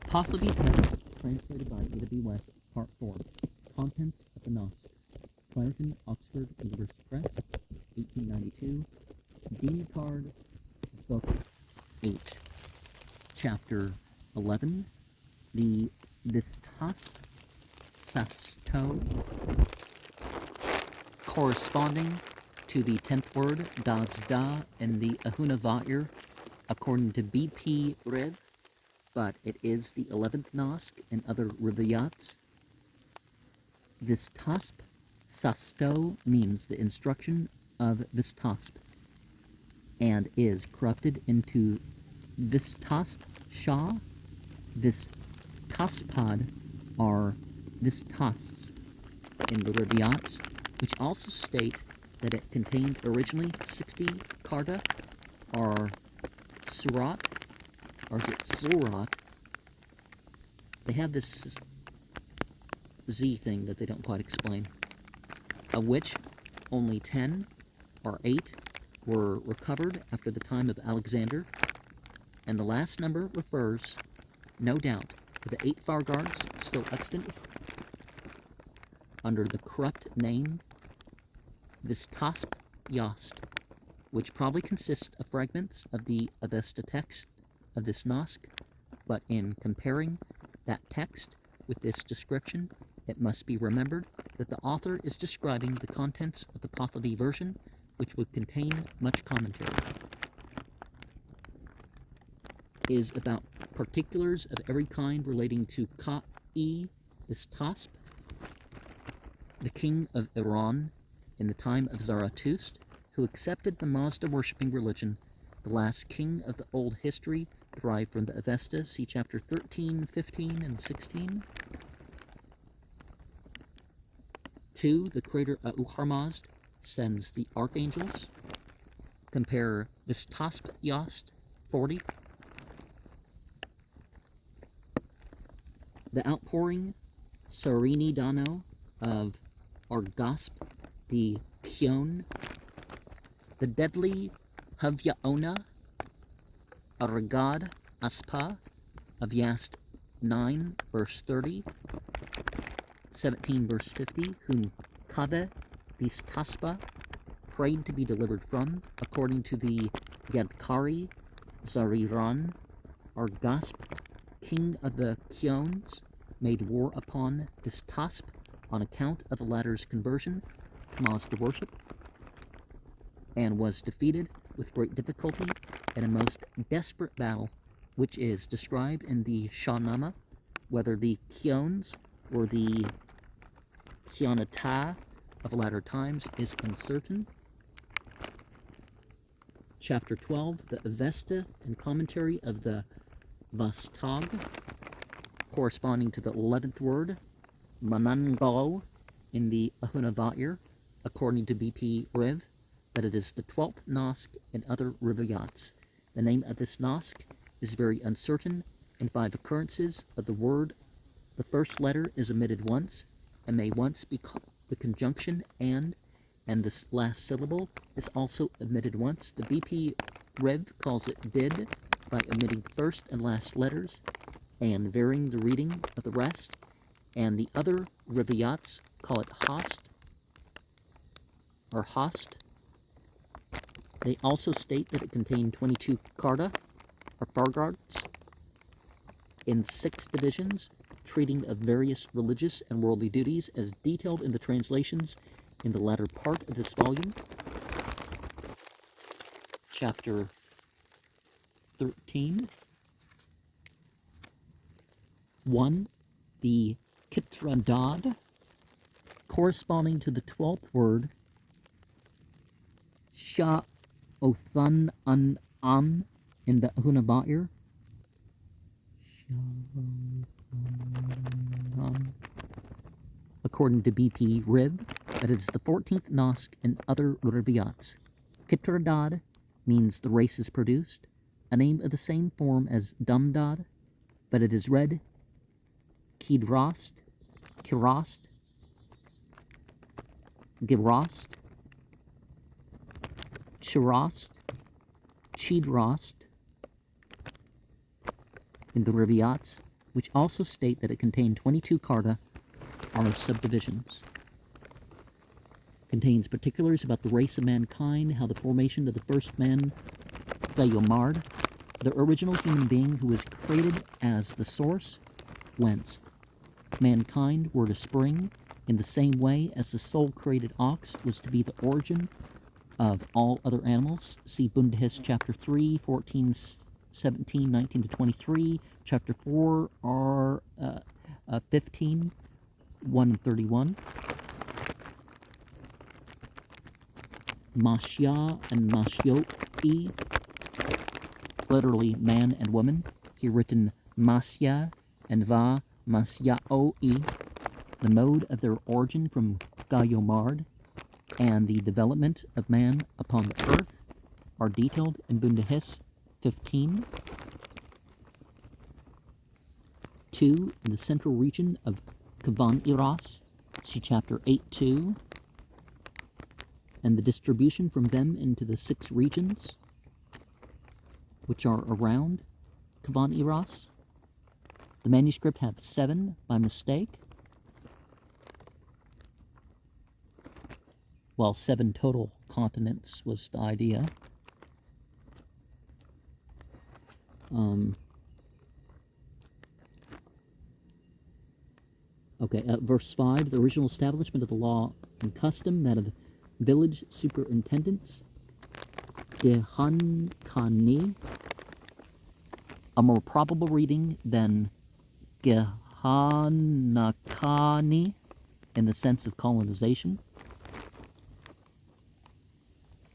Pahlavi text, translated by A.W. West, Part 4. Contents of the Nasks. Clareton, Oxford University Press, 1892. Dinkard, Book 8. Chapter 11. The Vistasp Sasto, corresponding to the 10th word, das da, in the Ahunavatir, according to B.P. Rev, but it is the 11th Nask in other Rivayats. Vistasp Sasto means the instruction of Vistasp, and is corrupted into Vistasp Shah. Vistaspad are Vistasps in the Rivayats, which also state that it contained originally 60 Karda, or Surat, or is it Surat? They have this Z thing that they don't quite explain, of which only 10 or 8 were recovered after the time of Alexander, and the last number refers, no doubt, to the 8 Farguards still extant under the corrupt name Vistasp Yost, which probably consists of fragments of the Avesta text of this Nask, but in comparing that text with this description, it must be remembered that the author is describing the contents of the Pahlavi version, which would contain much commentary. Is about particulars of every kind relating to Ka-e Vistasp, the king of Iran in the time of Zarathustra, who accepted the Mazda-worshipping religion, the last king of the old history derived from the Avesta, see chapter 13, 15, and 16. 2. The creator Ahurmazd sends the archangels. Compare Vistasp Yost 40. The outpouring Sarini Dano of Argasp the Kyon, the deadly Havyaona Aragad Aspa of Yast 9, verse 30, 17, verse 50, whom Kave Vistaspa prayed to be delivered from, according to the Yadkari Zariran. Argasp, king of the Kyons, made war upon Vistasp on account of the latter's conversion to Mazda worship, and was defeated with great difficulty in a most desperate battle, which is described in the Shahnama. Whether the Kyons or the Kyonata of latter times is uncertain. Chapter 12, the Avesta and commentary of the Vastag, corresponding to the 11th word, Manangal, in the Ahunavatir, according to B.P. Rev, but it is the 12th Nask in other Rivayats. The name of this Nask is very uncertain. In 5 occurrences of the word, the first letter is omitted once, and may once be the conjunction and this last syllable is also omitted once. The B.P. Rev calls it did by omitting the first and last letters and varying the reading of the rest, and the other Rivayats call it host or host. They also state that it contained 22 Karda, or Farguards, in 6 divisions, treating of various religious and worldly duties as detailed in the translations in the latter part of this volume. Chapter 13. 1. The Kitradad, corresponding to the 12th word, Sha Othan An Am in the Ahunavatir. According to B.P. Rev, that is the 14th Nask in other Rivayats. Kitradad means the race is produced, a name of the same form as Dumdad, but it is read Kidrost, Kirost, Girost, Chirost, Chidrost in the Rivayats, which also state that it contained 22 karta, or subdivisions. Contains particulars about the race of mankind, how the formation of the first man, Gayomard, the original human being who was created as the source, whence mankind were to spring, in the same way as the soul-created ox was to be the origin of all other animals. See Bundahis chapter 3, 14, 17, 19 to 23, chapter 4, R 15, 1 and 31. Mashya and Mashyoi, literally man and woman. Here written Masya and Va Masya'oi, the mode of their origin from Gayomard, and the development of man upon the earth are detailed in Bundahis 15. 2. In the central region of Kavan Iras, see chapter 8.2, and the distribution from them into the 6 regions which are around Kavan Iras. The manuscript had 7 by mistake, while 7 total continents was the idea. Verse 5, the original establishment of the law and custom, that of village superintendents, Gehankani, a more probable reading than Gehanakani in the sense of colonization.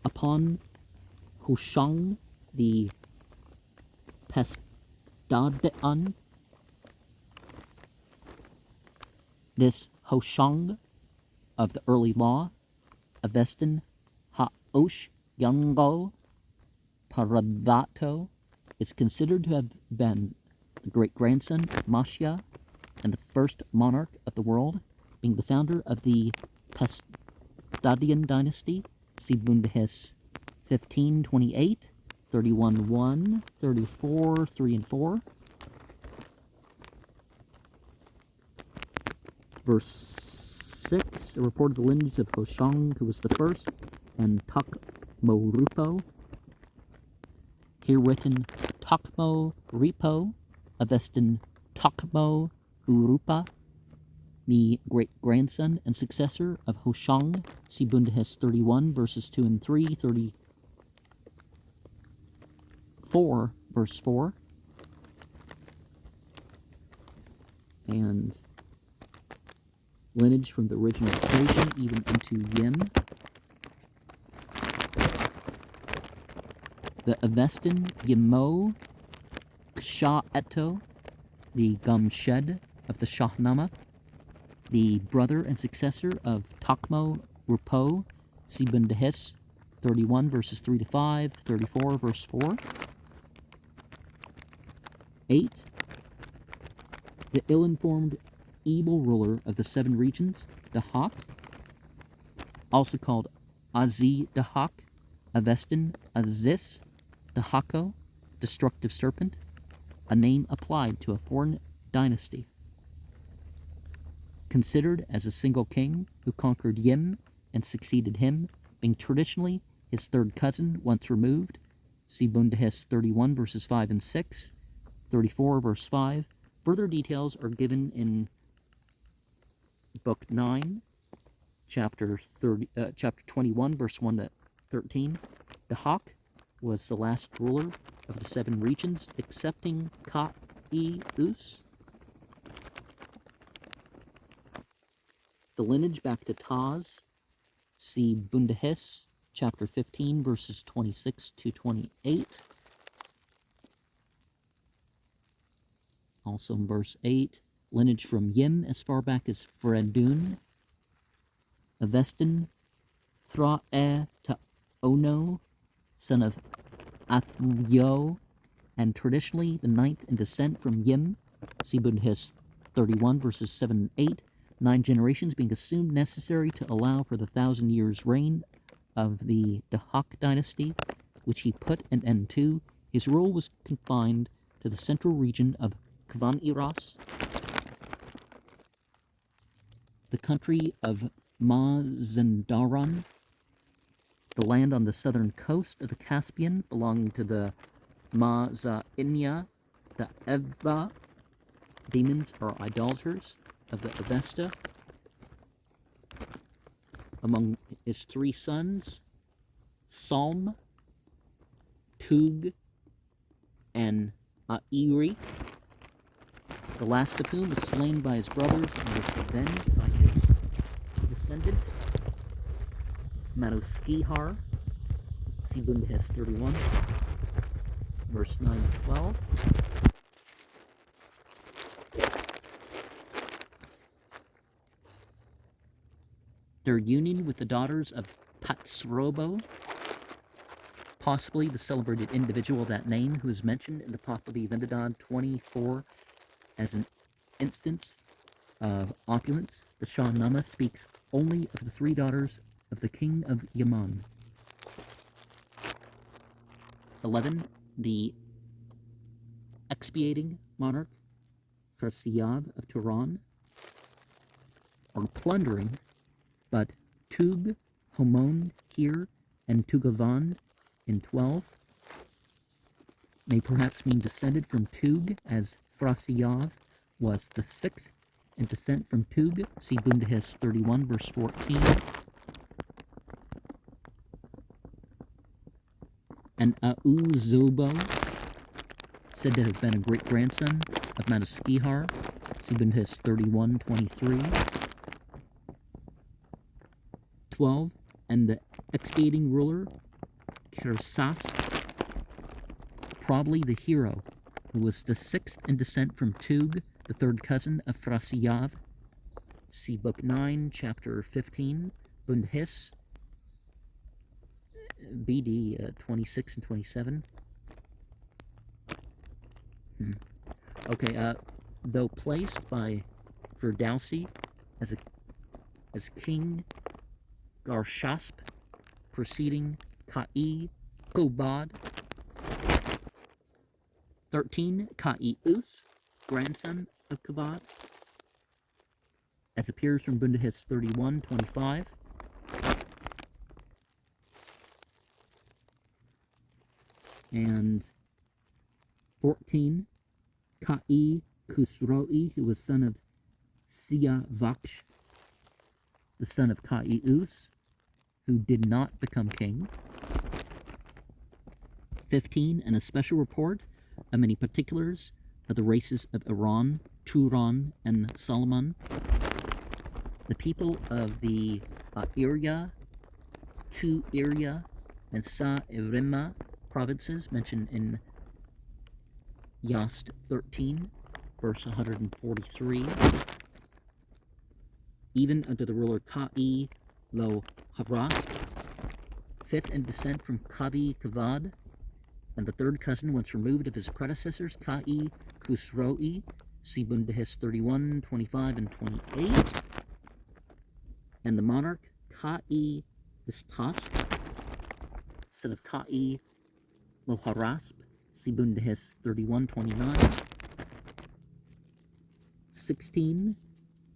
Upon Hushang, the Pestadean, this Hoshang of the early law, Avestan Haosh Yango Paravato, is considered to have been the great-grandson Mashya and the first monarch of the world, being the founder of the Pestadian dynasty. See Bundahis 15:28, 31:1, 34, 3 and 4. Verse 6, a report of the lineage of Hoshang, who was the first, and Takmo Rupo. Here written Takmo Ripo, Avestan Takmo Urupa, the great-grandson and successor of Hoshang. See Bundahis 31, verses 2 and 3, 34, verse 4. And lineage from the original Persian even into Yim. The Avestan Yimo Ksha Eto, the Gumshed of the Shahnama, the brother and successor of Takmo Rupo. See Bundahis 31, verses 3 to 5, 34, verse 4. 8. The ill-informed evil ruler of the 7 regions, Dahak, also called Azi Dahak, Avestan Aziz Dahako, destructive serpent, a name applied to a foreign dynasty. Considered as a single king who conquered Yim and succeeded him, being traditionally his third cousin once removed. See Bundahis 31, verses 5 and 6, 34, verse 5. Further details are given in Book 9, chapter 21, verse 1 to 13. Dahak was the last ruler of the 7 regions, excepting Ka-i-us. The lineage back to Taz, see Bundahis, chapter 15, verses 26 to 28. Also in verse 8, lineage from Yim as far back as Fredun, Avestan Thra-e Ta'ono, son of Athyo, and traditionally the 9th in descent from Yim. See Bundahis 31, verses 7 and 8. 9 generations being assumed necessary to allow for the 1,000 years reign of the Dahak dynasty, which he put an end to. His rule was confined to the central region of Kvaniras, the country of Mazandaran, the land on the southern coast of the Caspian belonging to the Maza'inya, the Eva, demons or idolaters of the Avesta. Among his three sons, Salm, Tug, and Airi, the last of whom was slain by his brothers and was avenged by his descendant, Matoskihar, see Bundahis 31, verse 9 to 12. Their union with the daughters of Patsrobo, possibly the celebrated individual of that name who is mentioned in the Pahlavi Vendidad 24 as an instance of opulence. The Shahnameh speaks only of the three daughters of the king of Yaman. 11. The expiating monarch, Farsiyab of Turan, or plundering, but Tug, Homon, Kir, and Tugavan in 12 may perhaps mean descended from Tug, as Frasiyav was the sixth in descent from Tug, see Bundahis 31, verse 14. And Auzubo, said to have been a great-grandson of Matoskihar, see Bundahis 31, 23. 12. And the expiating ruler, Kersas, probably the hero, who was the sixth in descent from Tug, the third cousin of Frasiyav. See Book 9, Chapter 15, Bundhis, BD 26 and 27. Okay, though placed by Ferdowsi as King Garshasp, preceding Ka'i Kobad. 13. Ka'i-Us, grandson of Kabad, as appears from Bundahis 31:25. And 14. Ka'i Khusroi, who was son of Siya-Vaksh, the son of Ka'i-Us, who did not become king. 15. And a special report of many particulars of the races of Iran, Turan, and Solomon, the people of the Iria, Tu-Iria, and Sa-Irima provinces mentioned in Yast 13, verse 143. Even unto the ruler Ka'i Lo Havrasp, fifth in descent from Kabi Kavad, and the third cousin once removed of his predecessors, Ka'i Khusroi, see Bundahis 31, 25, and 28. And the monarch, Ka'i Bistasp, son of Ka'i Loharasp, see Bundahis 31, 29. 16.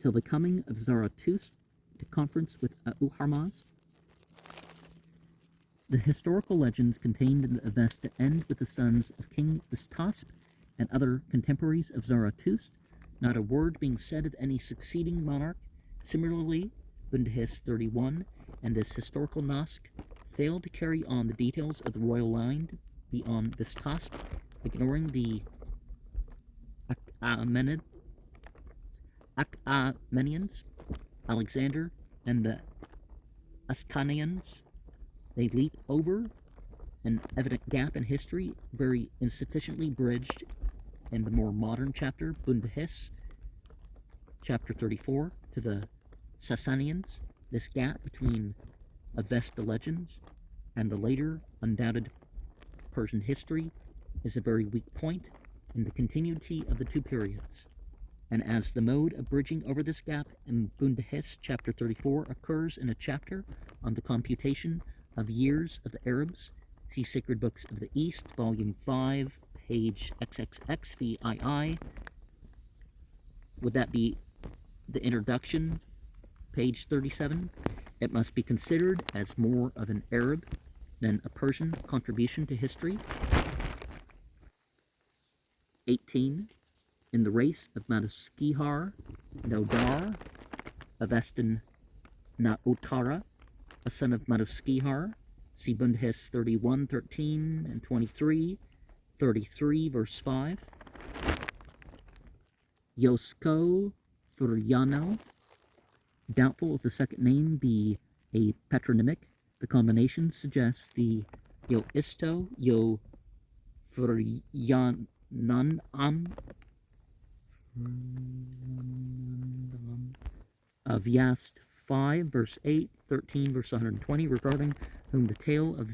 Till the coming of Zarathustra to conference with Auharmaz. The historical legends contained in the Avesta end with the sons of King Bistasp and other contemporaries of Zarathustra, not a word being said of any succeeding monarch. Similarly, Bundahis 31 and this historical Nask failed to carry on the details of the royal line beyond Bistasp, ignoring the Achaemenians, Alexander, and the Ascanians. They leap over an evident gap in history, very insufficiently bridged in the more modern chapter, Bundahis, chapter 34, to the Sasanians. This gap between Avesta legends and the later undoubted Persian history is a very weak point in the continuity of the two periods. And as the mode of bridging over this gap in Bundahis, chapter 34, occurs in a chapter on the computation of years of the Arabs, see Sacred Books of the East, volume 5, page XXX VII, would that be the introduction, page 37? It must be considered as more of an Arab than a Persian contribution to history. 18. In the race of Maduskihar, Nodar, Avestan Nautara, a son of Maduskihar, see Bundhis 31, 13, and 23, 33, verse 5. Yosko Furyano, doubtful if the second name be a patronymic. The combination suggests the Yo Isto, Yo Furyananam of Yast 5, verse 8, 13, verse 120, regarding whom the tale of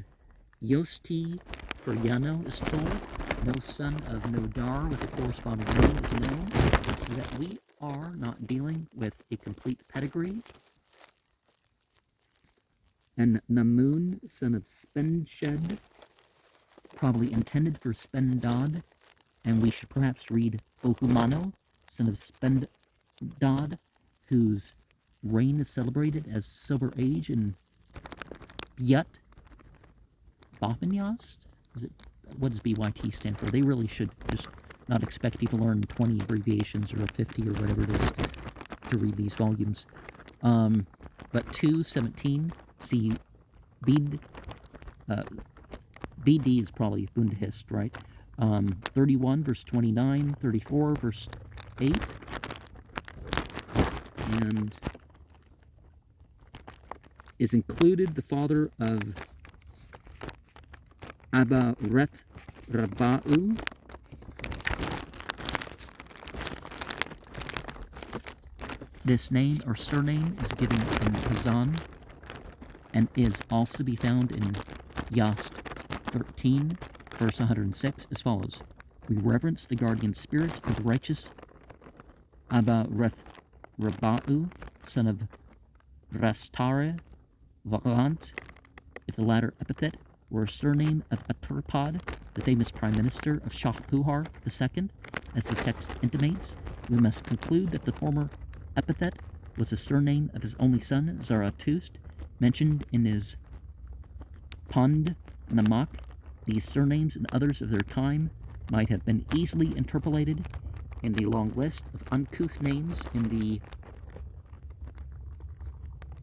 Yosti Furyano is told. No son of Nodar with a corresponding name is known, so that we are not dealing with a complete pedigree. And Namun, son of Spenshed, probably intended for Spendad, and we should perhaps read Ohumano, son of Spendad, whose reign is celebrated as Silver Age in Byut Bopanyast? What does BYT stand for? They really should just not expect you to learn 20 abbreviations or 50 or whatever it is to read these volumes. But 2:17, see BD is probably Bundhist, right? 31, verse 29, 34, verse 8. And is included the father of Abba Reth Rabau, this name or surname is given in Kazan and is also to be found in Yast 13, verse 106, as follows. We reverence the guardian spirit of the righteous Abba Reth Rabau, son of Rastare Vagrant, if the latter epithet were a surname of Aturpad, the famous prime minister of Shahpuhar II, as the text intimates, we must conclude that the former epithet was the surname of his only son, Zarathustra, mentioned in his Pond Namak. These surnames and others of their time might have been easily interpolated in the long list of uncouth names in the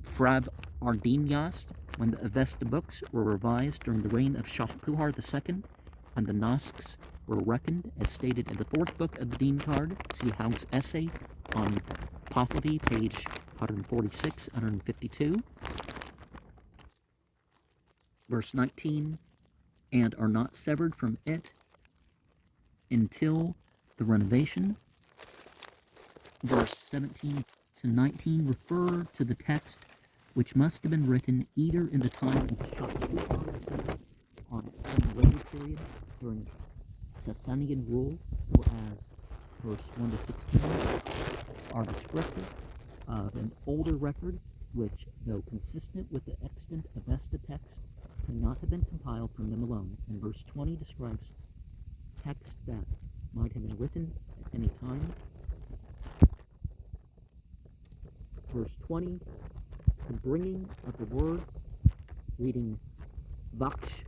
Frav Ardimyast, when the Avesta books were revised during the reign of Shahpuhar II, and the Nasks were reckoned as stated in the fourth book of the Dinkard. See Haug's essay on Pahlavi, page 146, 152. Verse 19, and are not severed from it until the renovation. Verse 17 to 19 refer to the text which must have been written either in the time of Shahpuhar on some later period during Sasanian rule, or as verse 1 to 16 are descriptive of an older record which, though consistent with the extant Avesta text, cannot have been compiled from them alone, and verse 20 describes text that might have been written at any time. Verse 20, the bringing of the word, reading Vaksh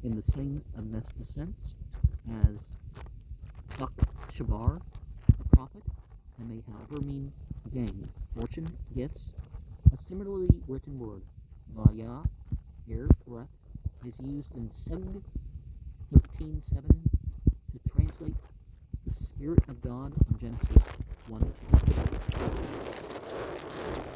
in the same Avesta sense as Vakshavar, a prophet, and may however mean gain, fortune, gifts. A similarly written word, Vaya, air, breath, is used in Sung 13:7 to translate the Spirit of God in Genesis 1.